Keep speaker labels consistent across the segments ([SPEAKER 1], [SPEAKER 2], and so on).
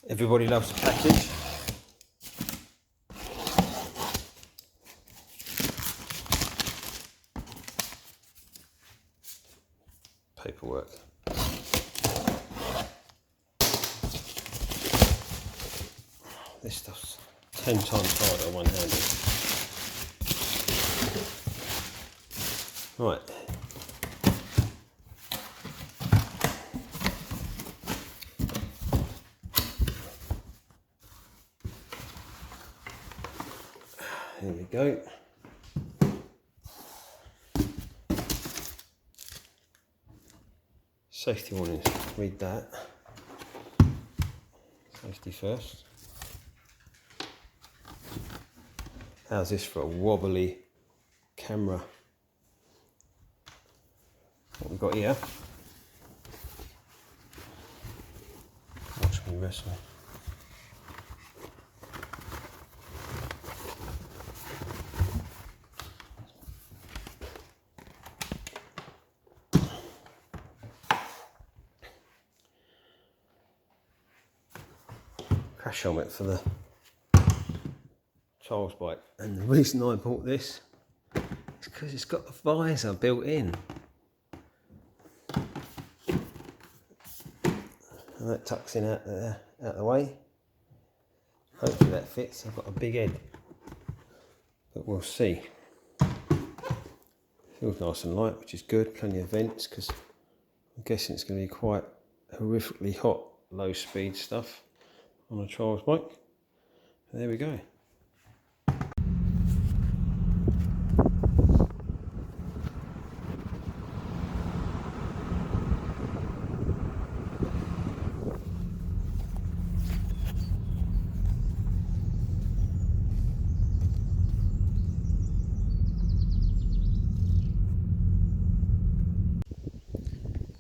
[SPEAKER 1] Everybody loves the package. Paperwork. This stuff's 10 times harder one-handed. Right. Here we go. Safety warnings, read that. Safety first. How's this for a wobbly camera? What we've got here. Watch me wrestle. Crash helmet for the child's bike, and the reason I bought this is because it's got a visor built in, and that tucks in out there, out the way. Hopefully that fits. I've got a big head, but we'll see. Feels nice and light, which is good. Plenty of vents, because I'm guessing it's going to be quite horrifically hot, low speed stuff on a trials bike. And there we go.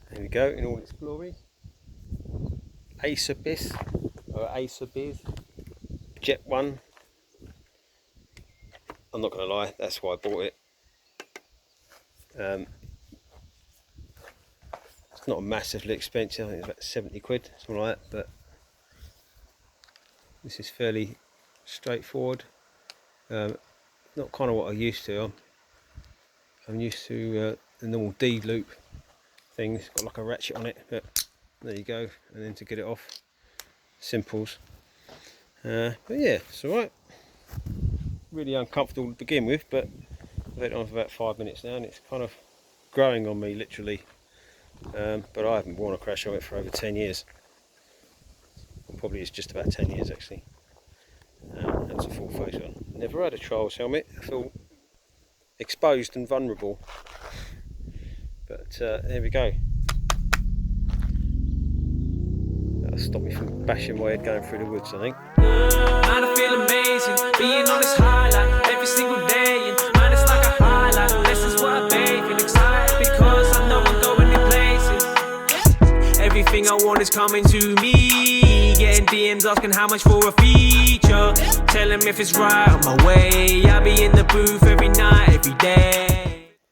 [SPEAKER 1] There we go in all its glory. Acerbis, or Acerbis, Jet 1. I'm not going to lie, that's why I bought it. It's not massively expensive, I think it's about 70 quid, something like that, but this is fairly straightforward. Not kind of what I'm used to. I'm used to the normal D loop thing. It's got like a ratchet on it, but there you go, and then to get it off, simples. But yeah, it's alright. Really uncomfortable to begin with, but I've had it on for about 5 minutes now, and it's kind of growing on me, literally. But I haven't worn a crash helmet for over 10 years. Well, probably it's just about 10 years actually. That's a full face one. Never had a trials helmet. I feel exposed and vulnerable. But there we go. That'll stop me from bashing my head going through the woods, I think.
[SPEAKER 2] Man, I feel amazing, being on this highlight every single day, and man, it's like a highlight. This is what I bathe in, excited because I know I'm going in places. Everything I want is coming to me. Getting DMs asking how much for a feature. Tell them if it's right on my way. I'll be in the booth every night, every day.